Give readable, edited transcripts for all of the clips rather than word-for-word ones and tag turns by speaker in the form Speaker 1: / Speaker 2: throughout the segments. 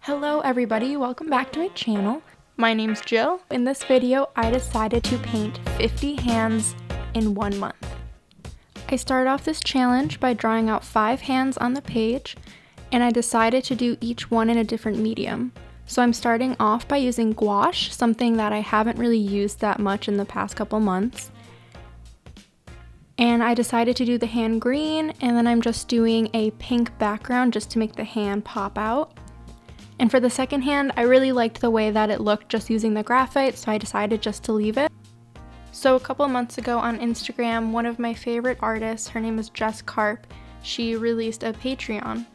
Speaker 1: Hello everybody, welcome back to my channel. My name's Jill. In this video, I decided to paint 50 hands in 1 month. I started off this challenge by drawing out 5 hands on the page, and I decided to do each one in a different medium. So I'm starting off by using gouache, something that I haven't really used that much in the past couple months. And I decided to do the hand green, and then I'm just doing a pink background just to make the hand pop out. And for the second hand, I really liked the way that it looked just using the graphite, so I decided just to leave it. So a couple months ago on Instagram, one of my favorite artists, her name is Jess Karp, she released a Patreon.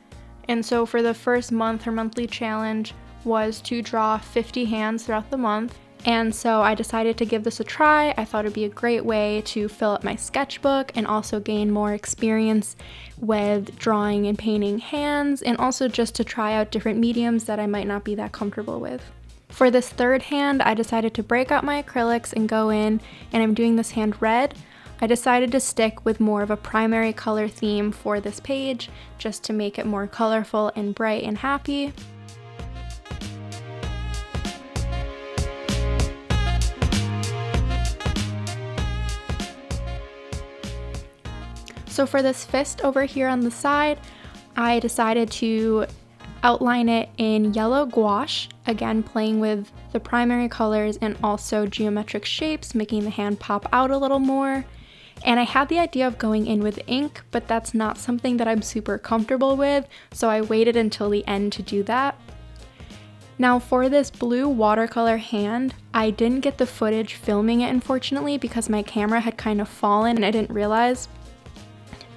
Speaker 1: And so for the first month, her monthly challenge was to draw 50 hands throughout the month. And so I decided to give this a try. I thought it'd be a great way to fill up my sketchbook and also gain more experience with drawing and painting hands, and also just to try out different mediums that I might not be that comfortable with. For this third hand, I decided to break out my acrylics and go in, and I'm doing this hand red. I decided to stick with more of a primary color theme for this page, just to make it more colorful and bright and happy. So for this fist over here on the side, I decided to outline it in yellow gouache, again playing with the primary colors and also geometric shapes, making the hand pop out a little more. And I had the idea of going in with ink, but that's not something that I'm super comfortable with, so I waited until the end to do that. Now for this blue watercolor hand, I didn't get the footage filming it unfortunately because my camera had kind of fallen and I didn't realize.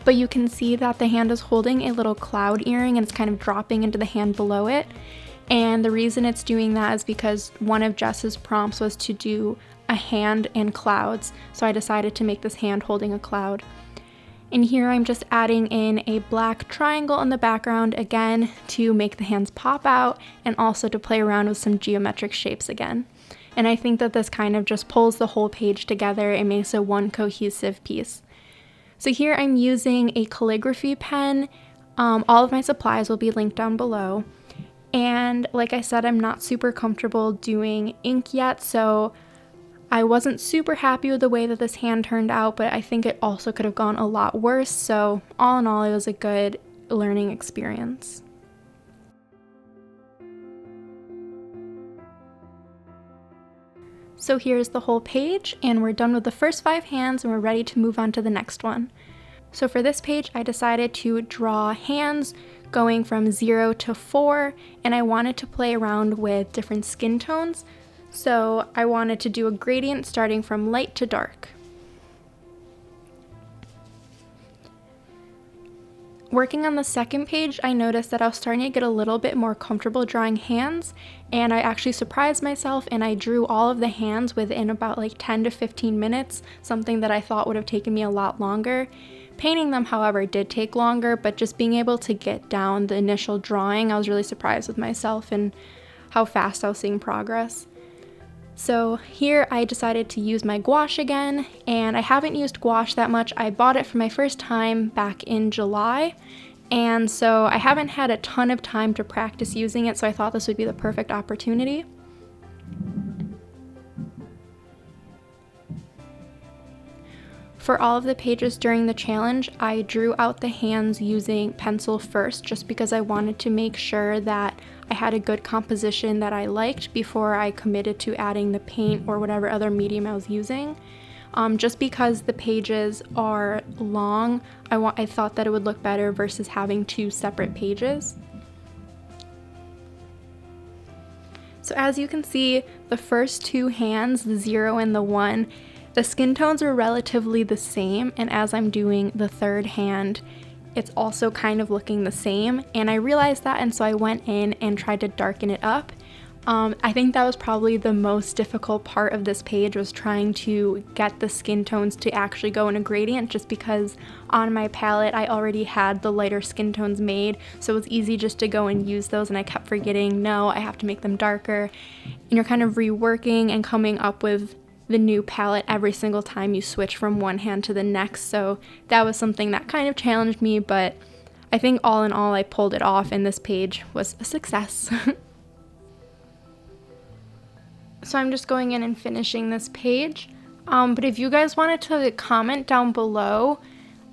Speaker 1: But you can see that the hand is holding a little cloud earring and it's kind of dropping into the hand below it. And the reason it's doing that is because one of Jess's prompts was to do a hand and clouds. So I decided to make this hand holding a cloud. And here I'm just adding in a black triangle in the background again to make the hands pop out and also to play around with some geometric shapes again. And I think that this kind of just pulls the whole page together and makes it one cohesive piece. So here I'm using a calligraphy pen. All of my supplies will be linked down below. And like I said, I'm not super comfortable doing ink yet, so I wasn't super happy with the way that this hand turned out, but I think it also could have gone a lot worse. So all in all, it was a good learning experience. So here's the whole page, and we're done with the first 5 hands and we're ready to move on to the next one. So for this page, I decided to draw hands going from 0 to 4, and I wanted to play around with different skin tones. So I wanted to do a gradient starting from light to dark. Working on the second page, I noticed that I was starting to get a little bit more comfortable drawing hands, and I actually surprised myself and I drew all of the hands within about like 10 to 15 minutes, something that I thought would have taken me a lot longer. Painting them, however, did take longer, but just being able to get down the initial drawing, I was really surprised with myself and how fast I was seeing progress. So here I decided to use my gouache again, and I haven't used gouache that much. I bought it for my first time back in July, and so I haven't had a ton of time to practice using it, so I thought this would be the perfect opportunity. For all of the pages during the challenge, I drew out the hands using pencil first, just because I wanted to make sure that I had a good composition that I liked before I committed to adding the paint or whatever other medium I was using. Just because the pages are long, I thought that it would look better versus having 2 separate pages. So as you can see, the first 2 hands, the 0 and the 1, the skin tones are relatively the same, and as I'm doing the third hand, it's also kind of looking the same, and I realized that, and so I went in and tried to darken it up. I think that was probably the most difficult part of this page, was trying to get the skin tones to actually go in a gradient, just because on my palette I already had the lighter skin tones made, so it was easy just to go and use those, and I kept forgetting, no, I have to make them darker. And you're kind of reworking and coming up with the new palette every single time you switch from one hand to the next, so that was something that kind of challenged me, but I think all in all I pulled it off and this page was a success. So I'm just going in and finishing this page. But if you guys wanted to comment down below,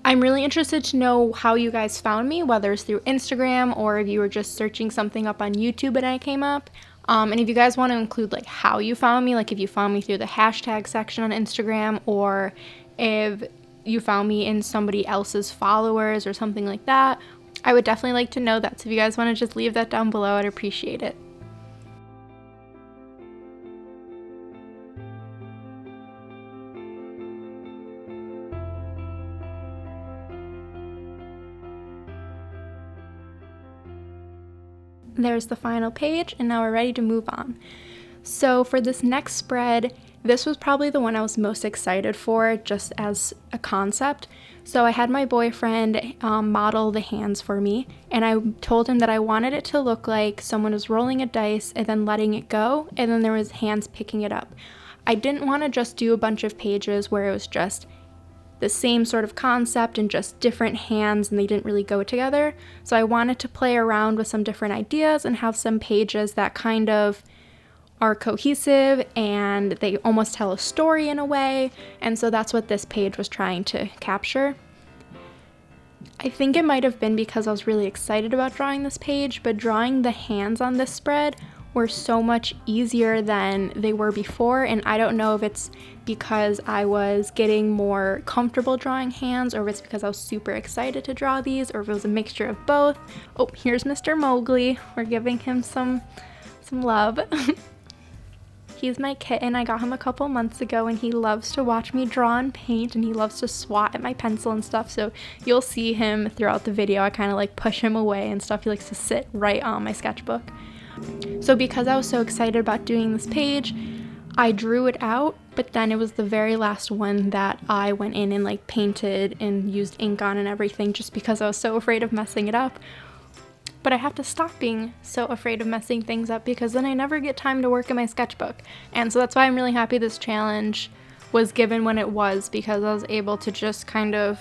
Speaker 1: I'm really interested to know how you guys found me, whether it's through Instagram or if you were just searching something up on YouTube and I came up. And if you guys want to include like how you found me, like if you found me through the hashtag section on Instagram, or if you found me in somebody else's followers or something like that, I would definitely like to know that. So if you guys want to just leave that down below, I'd appreciate it. There's the final page, and now we're ready to move on. So for this next spread, this was probably the one I was most excited for, just as a concept. So I had my boyfriend model the hands for me, and I told him that I wanted it to look like someone was rolling a dice and then letting it go, and then there was hands picking it up. I didn't want to just do a bunch of pages where it was just the same sort of concept and just different hands and they didn't really go together. So I wanted to play around with some different ideas and have some pages that kind of are cohesive and they almost tell a story in a way. And so that's what this page was trying to capture. I think it might have been because I was really excited about drawing this page, but drawing the hands on this spread were so much easier than they were before, and I don't know if it's because I was getting more comfortable drawing hands, or if it's because I was super excited to draw these, or if it was a mixture of both. Oh, here's Mr. Mowgli. We're giving him some love. He's my kitten. I got him a couple months ago, and he loves to watch me draw and paint, and he loves to swat at my pencil and stuff, so you'll see him throughout the video. I kind of like push him away and stuff. He likes to sit right on my sketchbook. So because I was so excited about doing this page, I drew it out, but then it was the very last one that I went in and like painted and used ink on and everything, just because I was so afraid of messing it up. But I have to stop being so afraid of messing things up, because then I never get time to work in my sketchbook. And so that's why I'm really happy this challenge was given when it was, because I was able to just kind of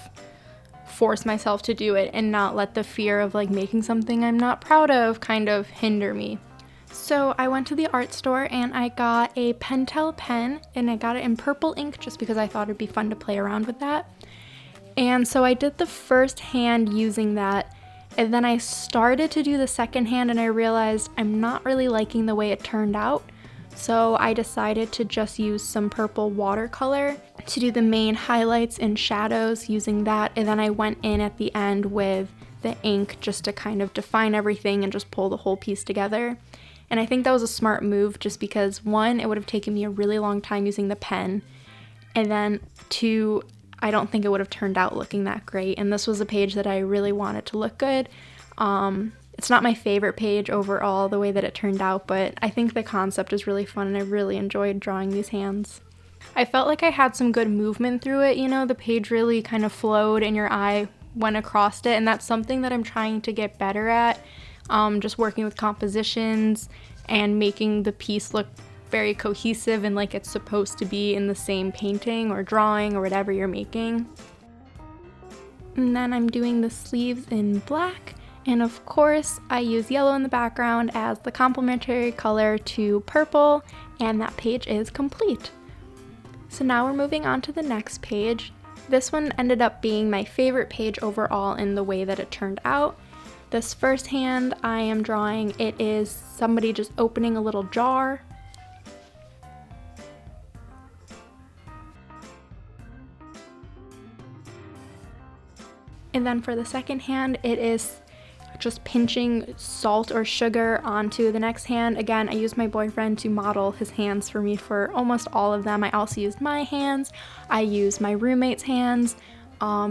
Speaker 1: force myself to do it and not let the fear of like making something I'm not proud of kind of hinder me. So I went to the art store and I got a Pentel pen, and I got it in purple ink just because I thought it'd be fun to play around with that. And so I did the first hand using that, and then I started to do the second hand and I realized I'm not really liking the way it turned out. So I decided to just use some purple watercolor to do the main highlights and shadows using that, and then I went in at the end with the ink just to kind of define everything and just pull the whole piece together. And I think that was a smart move, just because one, it would have taken me a really long time using the pen, and then two, I don't think it would have turned out looking that great, and this was a page that I really wanted to look good. It's not my favorite page overall, the way that it turned out, but I think the concept is really fun and I really enjoyed drawing these hands. I felt like I had some good movement through it, you know, the page really kind of flowed and your eye went across it, and that's something that I'm trying to get better at, just working with compositions and making the piece look very cohesive and like it's supposed to be in the same painting or drawing or whatever you're making. And then I'm doing the sleeves in black. And of course, I use yellow in the background as the complementary color to purple, and that page is complete. So now we're moving on to the next page. This one ended up being my favorite page overall in the way that it turned out. This first hand I am drawing, it is somebody just opening a little jar. And then for the second hand, it is just pinching salt or sugar onto the next hand. Again, I used my boyfriend to model his hands for me for almost all of them. I also used my hands. I used my roommate's hands.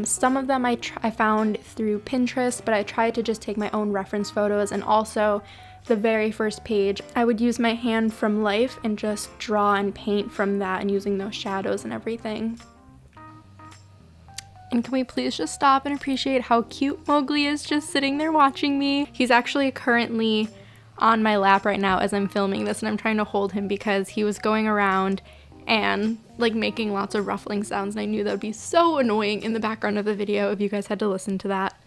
Speaker 1: Some of them I found through Pinterest, but I tried to just take my own reference photos. And also the very first page, I would use my hand from life and just draw and paint from that and using those shadows and everything. And can we please just stop and appreciate how cute Mowgli is just sitting there watching me? He's actually currently on my lap right now as I'm filming this, and I'm trying to hold him because he was going around and like making lots of ruffling sounds, and I knew that would be so annoying in the background of the video if you guys had to listen to that.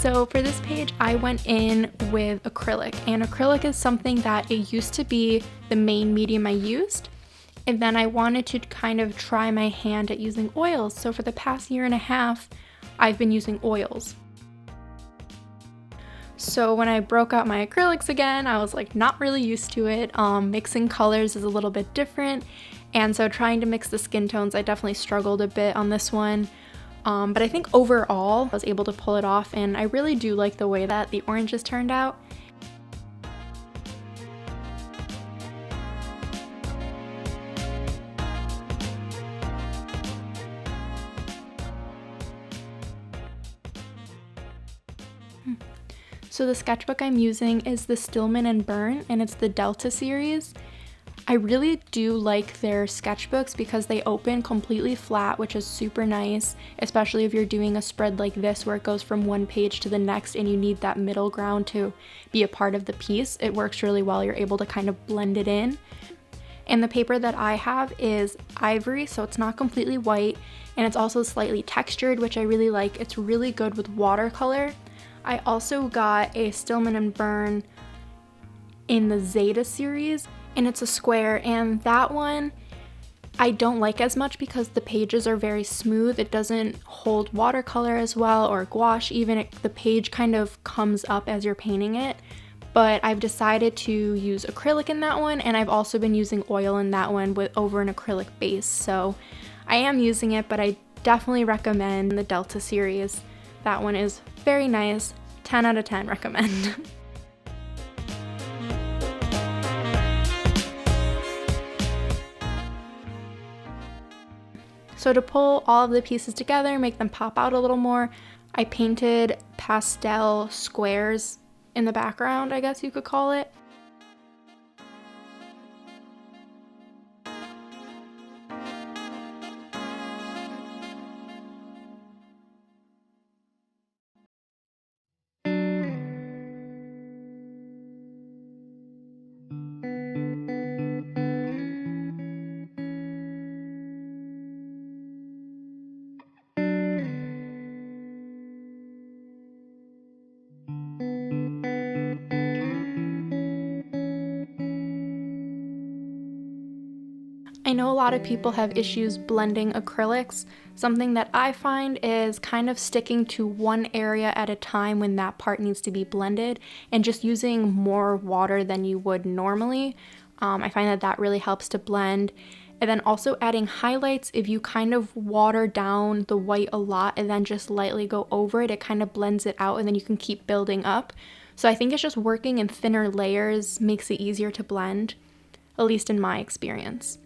Speaker 1: So for this page, I went in with acrylic, and acrylic is something that it used to be the main medium I used, and then I wanted to kind of try my hand at using oils. So for the past year and a half, I've been using oils. So when I broke out my acrylics again, I was like not really used to it. Mixing colors is a little bit different, and so trying to mix the skin tones, I definitely struggled a bit on this one. But I think overall, I was able to pull it off, and I really do like the way that the oranges turned out. So the sketchbook I'm using is the Stillman and Burn, and it's the Delta series. I really do like their sketchbooks because they open completely flat, which is super nice, especially if you're doing a spread like this where it goes from one page to the next and you need that middle ground to be a part of the piece. It works really well. You're able to kind of blend it in. And the paper that I have is ivory, so it's not completely white, and it's also slightly textured, which I really like. It's really good with watercolor. I also got a Stillman and Burn in the Zeta series, and it's a square, and that one I don't like as much because the pages are very smooth. It doesn't hold watercolor as well, or gouache even. The page kind of comes up as you're painting it, but I've decided to use acrylic in that one, and I've also been using oil in that one over an acrylic base, so I am using it, but I definitely recommend the Delta series. That one is very nice. 10 out of 10 recommend. So to pull all of the pieces together, make them pop out a little more, I painted pastel squares in the background, I guess you could call it. I know a lot of people have issues blending acrylics. Something that I find is kind of sticking to one area at a time when that part needs to be blended and just using more water than you would normally. I find that that really helps to blend. And then also adding highlights, if you kind of water down the white a lot and then just lightly go over it, it kind of blends it out and then you can keep building up. So I think it's just working in thinner layers makes it easier to blend, at least in my experience.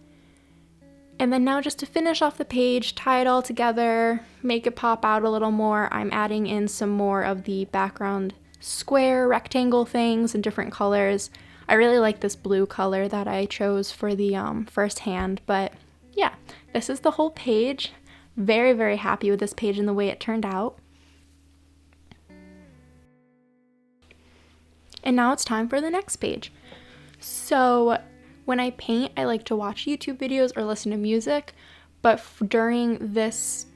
Speaker 1: And then now just to finish off the page, tie it all together, make it pop out a little more, I'm adding in some more of the background square, rectangle things in different colors. I really like this blue color that I chose for the first hand, but yeah, this is the whole page. Very, very happy with this page and the way it turned out. And now it's time for the next page. So when I paint, I like to watch YouTube videos or listen to music, but during this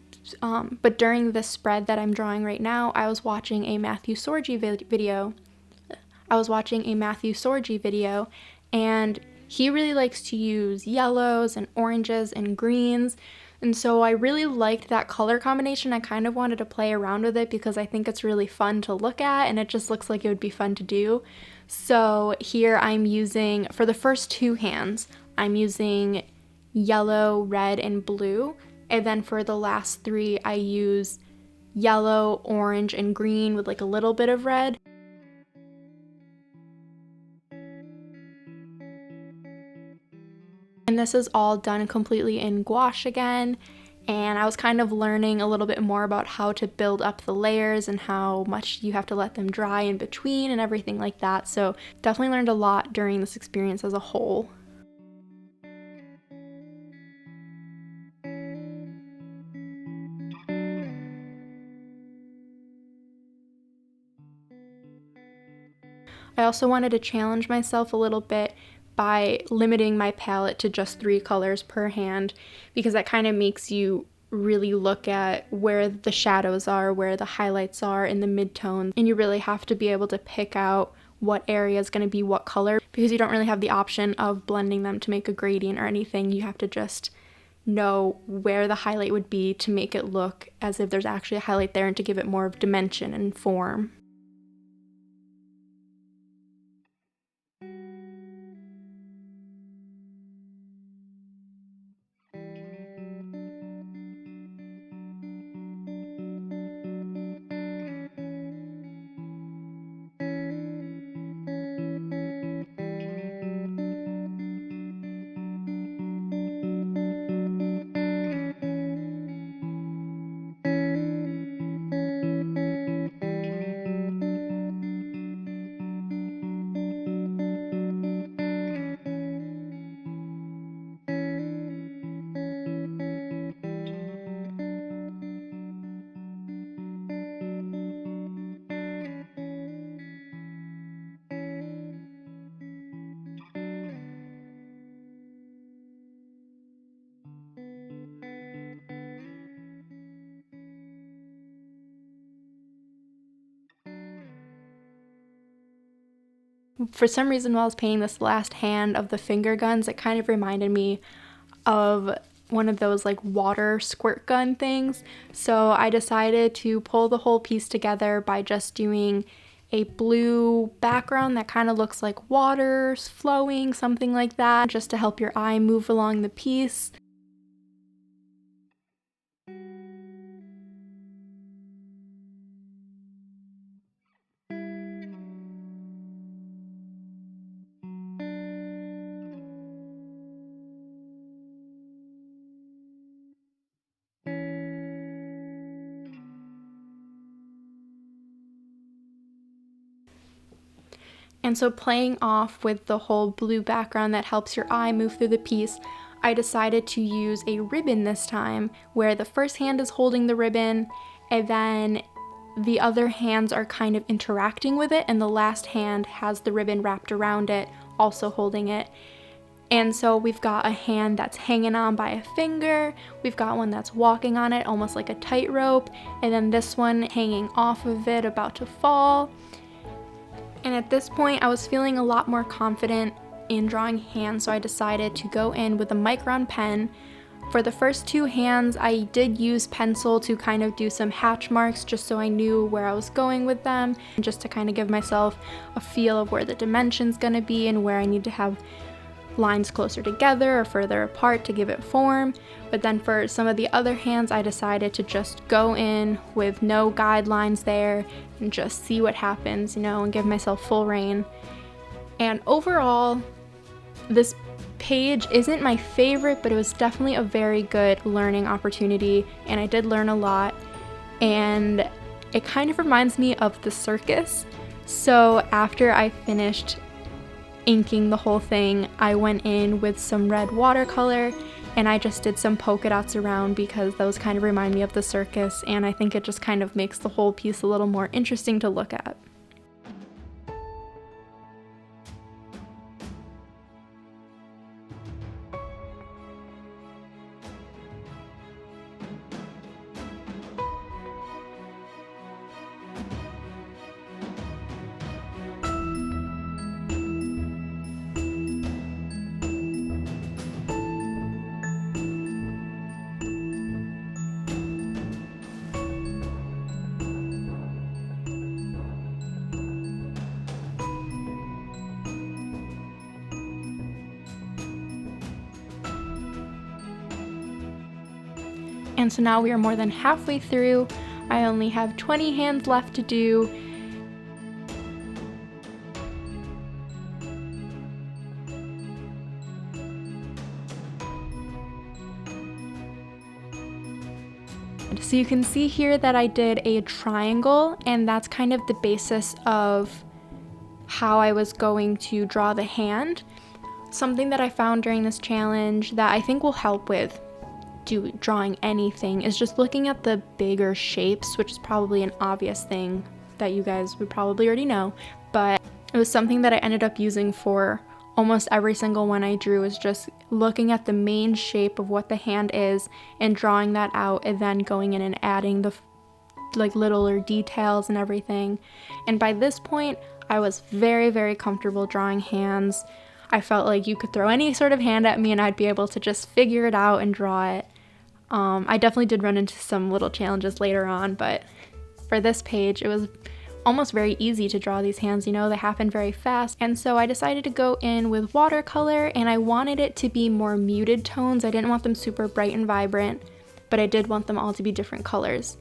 Speaker 1: spread that I'm drawing right now, I was watching a Matthew Sorgi video. And he really likes to use yellows and oranges and greens, and so I really liked that color combination. I kind of wanted to play around with it because I think it's really fun to look at, and it just looks like it would be fun to do. So here I'm using, for the first two hands, I'm using yellow, red, and blue. And then for the last three, I use yellow, orange, and green with like a little bit of red. And this is all done completely in gouache again. And I was kind of learning a little bit more about how to build up the layers and how much you have to let them dry in between and everything like that. So definitely learned a lot during this experience as a whole. I also wanted to challenge myself a little bit by limiting my palette to just 3 colors per hand, because that kind of makes you really look at where the shadows are, where the highlights are in the midtones, and you really have to be able to pick out what area is going to be what color, because you don't really have the option of blending them to make a gradient or anything. You have to just know where the highlight would be to make it look as if there's actually a highlight there and to give it more of dimension and form. For some reason, while I was painting this last hand of the finger guns, it kind of reminded me of one of those like water squirt gun things. So I decided to pull the whole piece together by just doing a blue background that kind of looks like water flowing, something like that, just to help your eye move along the piece. And so playing off with the whole blue background that helps your eye move through the piece, I decided to use a ribbon this time, where the first hand is holding the ribbon and then the other hands are kind of interacting with it, and the last hand has the ribbon wrapped around it, also holding it. And so we've got a hand that's hanging on by a finger, we've got one that's walking on it almost like a tightrope, and then this one hanging off of it about to fall. And at this point, I was feeling a lot more confident in drawing hands, so I decided to go in with a Micron pen. For the first two hands, I did use pencil to kind of do some hatch marks just so I knew where I was going with them, and just to kind of give myself a feel of where the dimension's gonna be and where I need to have lines closer together or further apart to give it form. But then for some of the other hands, I decided to just go in with no guidelines there and just see what happens, and give myself full rein. And overall, this page isn't my favorite, but it was definitely a very good learning opportunity, and I did learn a lot. And it kind of reminds me of the circus. So after I finished inking the whole thing, I went in with some red watercolor and I just did some polka dots around, because those kind of remind me of the circus, and I think it just kind of makes the whole piece a little more interesting to look at. And so now we are more than halfway through. I only have 20 hands left to do. So you can see here that I did a triangle, and that's kind of the basis of how I was going to draw the hand. Something that I found during this challenge that I think will help with drawing anything is just looking at the bigger shapes, which is probably an obvious thing that you guys would probably already know, but it was something that I ended up using for almost every single one I drew was just looking at the main shape of what the hand is and drawing that out, and then going in and adding the like littler details and everything. And by this point, I was very, very comfortable drawing hands. I felt like you could throw any sort of hand at me and I'd be able to just figure it out and draw it. I definitely did run into some little challenges later on, but for this page, it was almost very easy to draw these hands, you know, they happen very fast. And so I decided to go in with watercolor, and I wanted it to be more muted tones. I didn't want them super bright and vibrant, but I did want them all to be different colors.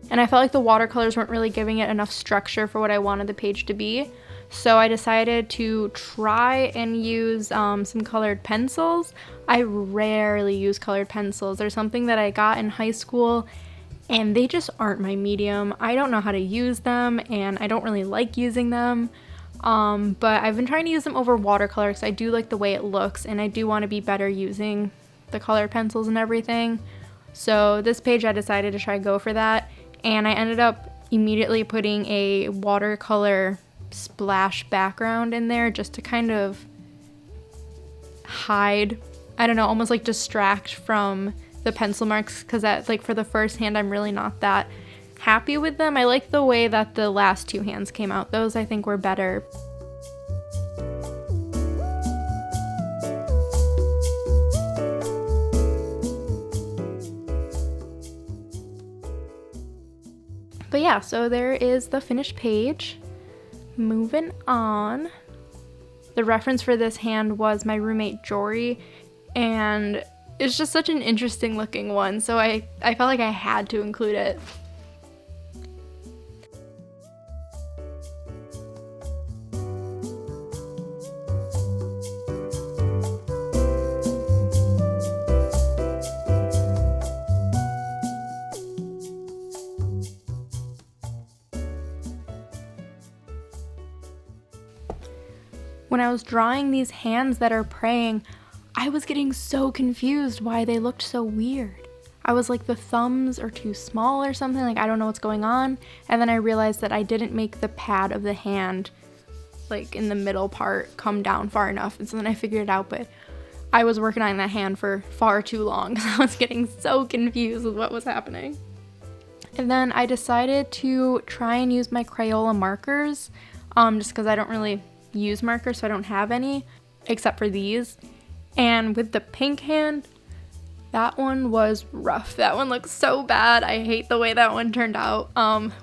Speaker 1: And I felt like the watercolors weren't really giving it enough structure for what I wanted the page to be. So I decided to try and use some colored pencils. I rarely use colored pencils. They're something that I got in high school and they just aren't my medium. I don't know how to use them and I don't really like using them. But I've been trying to use them over watercolor because I do like the way it looks and I do want to be better using the colored pencils and everything. So this page I decided to try go for that. And I ended up immediately putting a watercolor splash background in there just to kind of hide, I don't know, almost like distract from the pencil marks, because that, like, for the first hand I'm really not that happy with them. I like the way that the last two hands came out. Those I think were better. But yeah, so there is the finished page. Moving on. The reference for this hand was my roommate Jory, and it's just such an interesting looking one, so I felt like I had to include it. When I was drawing these hands that are praying, I was getting so confused why they looked so weird. I was like, the thumbs are too small or something, like I don't know what's going on. And then I realized that I didn't make the pad of the hand, like in the middle part, come down far enough. And so then I figured it out, but I was working on that hand for far too long because I was getting so confused with what was happening. And then I decided to try and use my Crayola markers, just because I don't really use markers, so I don't have any except for these. And with the pink hand, that one was rough. That one looks so bad. I hate the way that one turned out.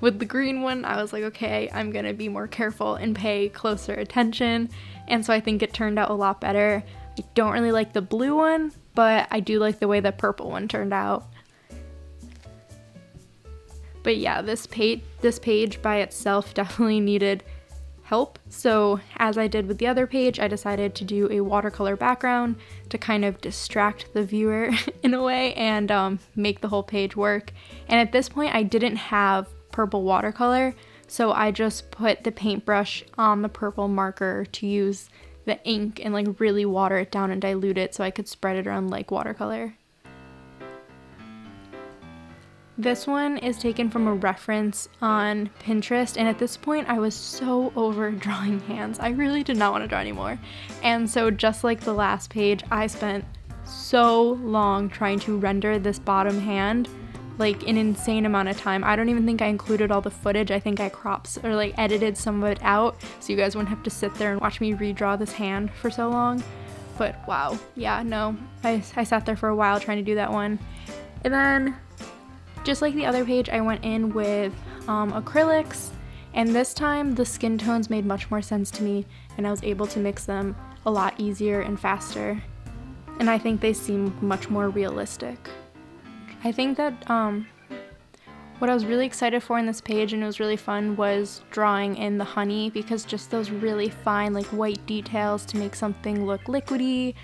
Speaker 1: With the green one, I was like, okay, I'm gonna be more careful and pay closer attention, and so I think it turned out a lot better. I don't really like the blue one, but I do like the way the purple one turned out. But yeah, this page by itself definitely needed help. So as I did with the other page, I decided to do a watercolor background to kind of distract the viewer in a way and make the whole page work. And at this point I didn't have purple watercolor, so I just put the paintbrush on the purple marker to use the ink and like really water it down and dilute it so I could spread it around like watercolor. This one is taken from a reference on Pinterest, and at this point I was so over drawing hands. I really did not want to draw anymore. And so just like the last page, I spent so long trying to render this bottom hand. like an insane amount of time. I don't even think I included all the footage. I think I cropped or like edited some of it out so you guys wouldn't have to sit there and watch me redraw this hand for so long. But wow, yeah, no, I sat there for a while trying to do that one. And then just like the other page, I went in with acrylics, and this time the skin tones made much more sense to me and I was able to mix them a lot easier and faster. And I think they seem much more realistic. I think that what I was really excited for in this page, and it was really fun, was drawing in the honey, because just those really fine like white details to make something look liquidy.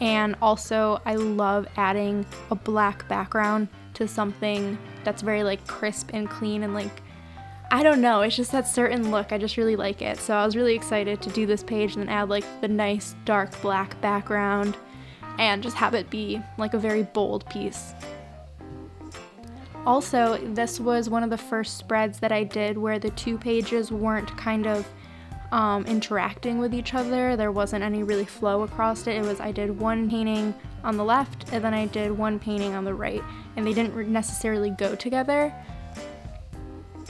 Speaker 1: And also I love adding a black background to something that's very like crisp and clean, and like, I don't know, it's just that certain look. I just really like it. So I was really excited to do this page and then add like the nice dark black background and just have it be like a very bold piece. Also, this was one of the first spreads that I did where the two pages weren't kind of interacting with each other. There wasn't any really flow across it. It was, I did one painting on the left and then I did one painting on the right, and they didn't necessarily go together,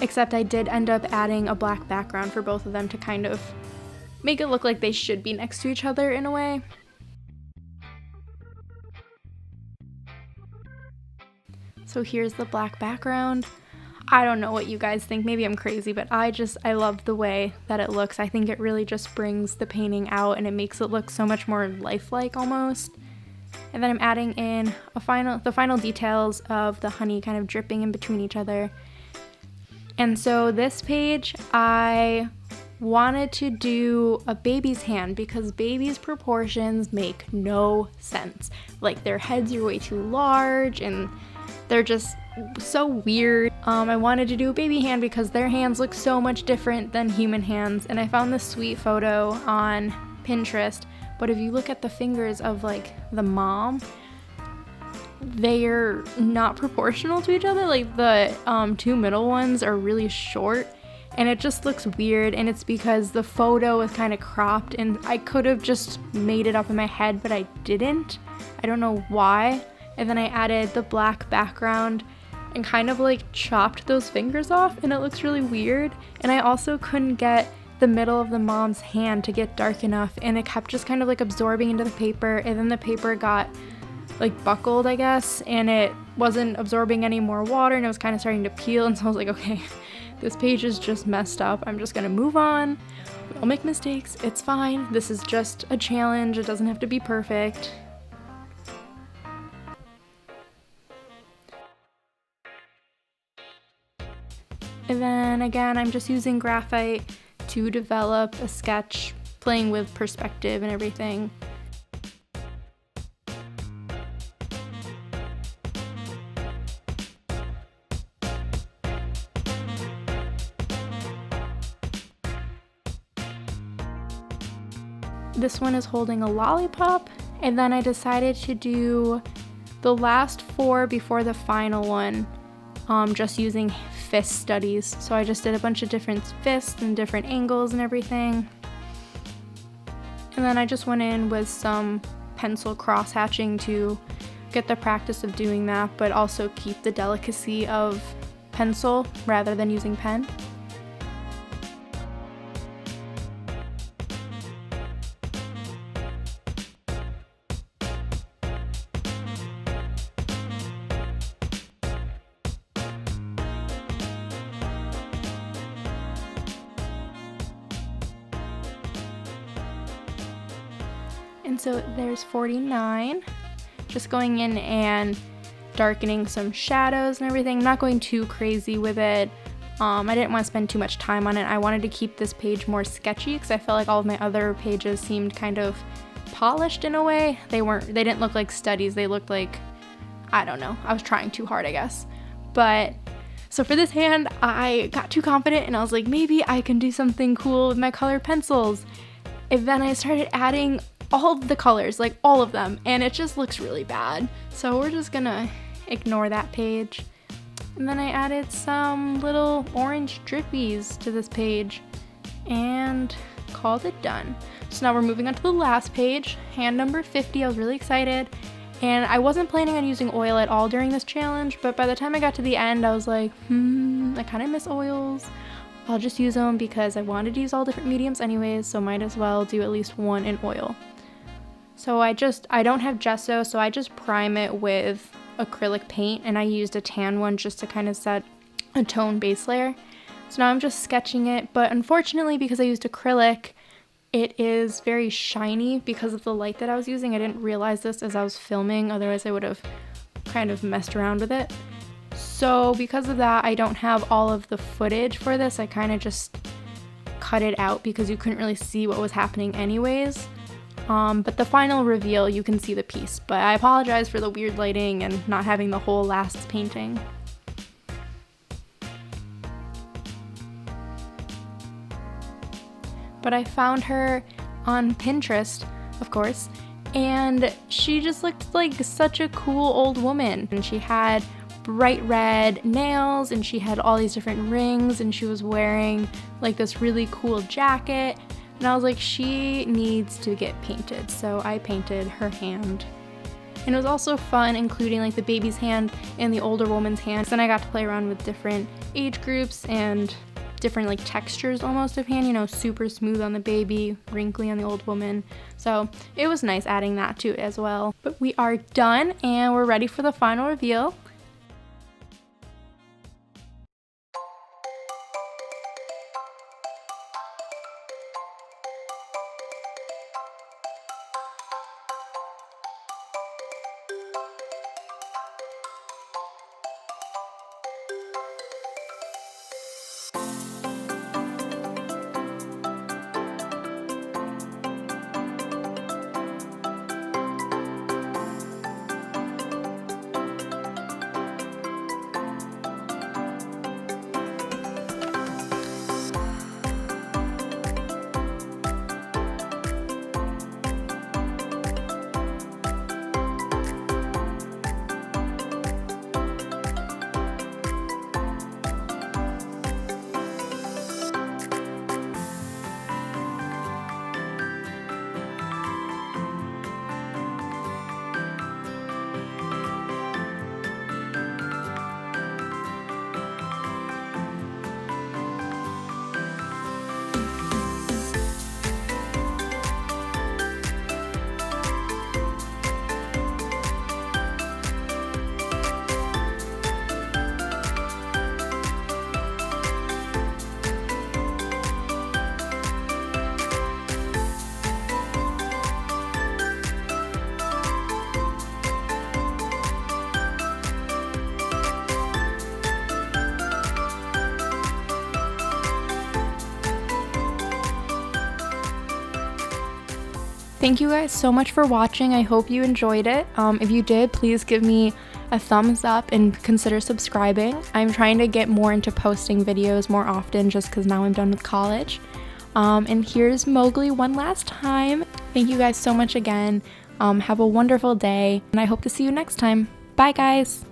Speaker 1: except I did end up adding a black background for both of them to kind of make it look like they should be next to each other in a way. So here's the black background. I don't know what you guys think, maybe I'm crazy, but I love the way that it looks. I think it really just brings the painting out and it makes it look so much more lifelike almost. And then I'm adding in the final details of the honey kind of dripping in between each other. And so this page, I wanted to do a baby's hand because babies' proportions make no sense. Like, their heads are way too large and they're just so weird. I wanted to do a baby hand because their hands look so much different than human hands, and I found this sweet photo on Pinterest, but if you look at the fingers of like the mom, they're not proportional to each other. Like, the two middle ones are really short and it just looks weird, and it's because the photo is kind of cropped, and I could have just made it up in my head, but I didn't. I don't know why. And then I added the black background and kind of like chopped those fingers off, and it looks really weird. And I also couldn't get the middle of the mom's hand to get dark enough, and it kept just kind of like absorbing into the paper, and then the paper got like buckled, I guess, and it wasn't absorbing any more water, and it was kind of starting to peel. And so I was like, okay, this page is just messed up. I'm just gonna move on. I'll make mistakes, it's fine. This is just a challenge, it doesn't have to be perfect. And then again, I'm just using graphite to develop a sketch, playing with perspective and everything. This one is holding a lollipop, and then I decided to do the last four before the final one, just using fist studies. So I just did a bunch of different fists and different angles and everything. And then I just went in with some pencil cross hatching to get the practice of doing that, but also keep the delicacy of pencil rather than using pen. And so there's 49, just going in and darkening some shadows and everything. I'm not going too crazy with it. I didn't want to spend too much time on it. I wanted to keep this page more sketchy because I felt like all of my other pages seemed kind of polished in a way. They didn't look like studies. They looked like, I don't know, I was trying too hard, I guess. But so for this hand, I got too confident and I was like, maybe I can do something cool with my colored pencils. And then I started adding all of the colors, like all of them, and it just looks really bad. So we're just gonna ignore that page. And then I added some little orange drippies to this page and called it done. So now we're moving on to the last page, hand number 50. I was really excited, And I wasn't planning on using oil at all during this challenge, but by the time I got to the end, I was like, I kind of miss oils. I'll just use them because I wanted to use all different mediums anyways, so might as well do at least one in oil. So I don't have gesso, so I just prime it with acrylic paint, and I used a tan one just to kind of set a tone base layer. So now I'm just sketching it, but unfortunately because I used acrylic, it is very shiny because of the light that I was using. I didn't realize this as I was filming, otherwise I would have kind of messed around with it. So because of that, I don't have all of the footage for this. I kind of just cut it out because you couldn't really see what was happening anyways. But the final reveal, you can see the piece. But I apologize for the weird lighting and not having the whole last painting. But I found her on Pinterest, of course, and she just looked like such a cool old woman. And she had bright red nails, and she had all these different rings, and she was wearing like this really cool jacket. And I was like, she needs to get painted. So I painted her hand. And it was also fun including like the baby's hand and the older woman's hand. Then I got to play around with different age groups and different like textures almost of hand, you know, super smooth on the baby, wrinkly on the old woman. So it was nice adding that to it as well. But we are done and we're ready for the final reveal. Thank you guys so much for watching. I hope you enjoyed it. If you did, please give me a thumbs up and consider subscribing. I'm trying to get more into posting videos more often just because now I'm done with college. And here's Mowgli one last time. Thank you guys so much again. Have a wonderful day, and I hope to see you next time. Bye guys!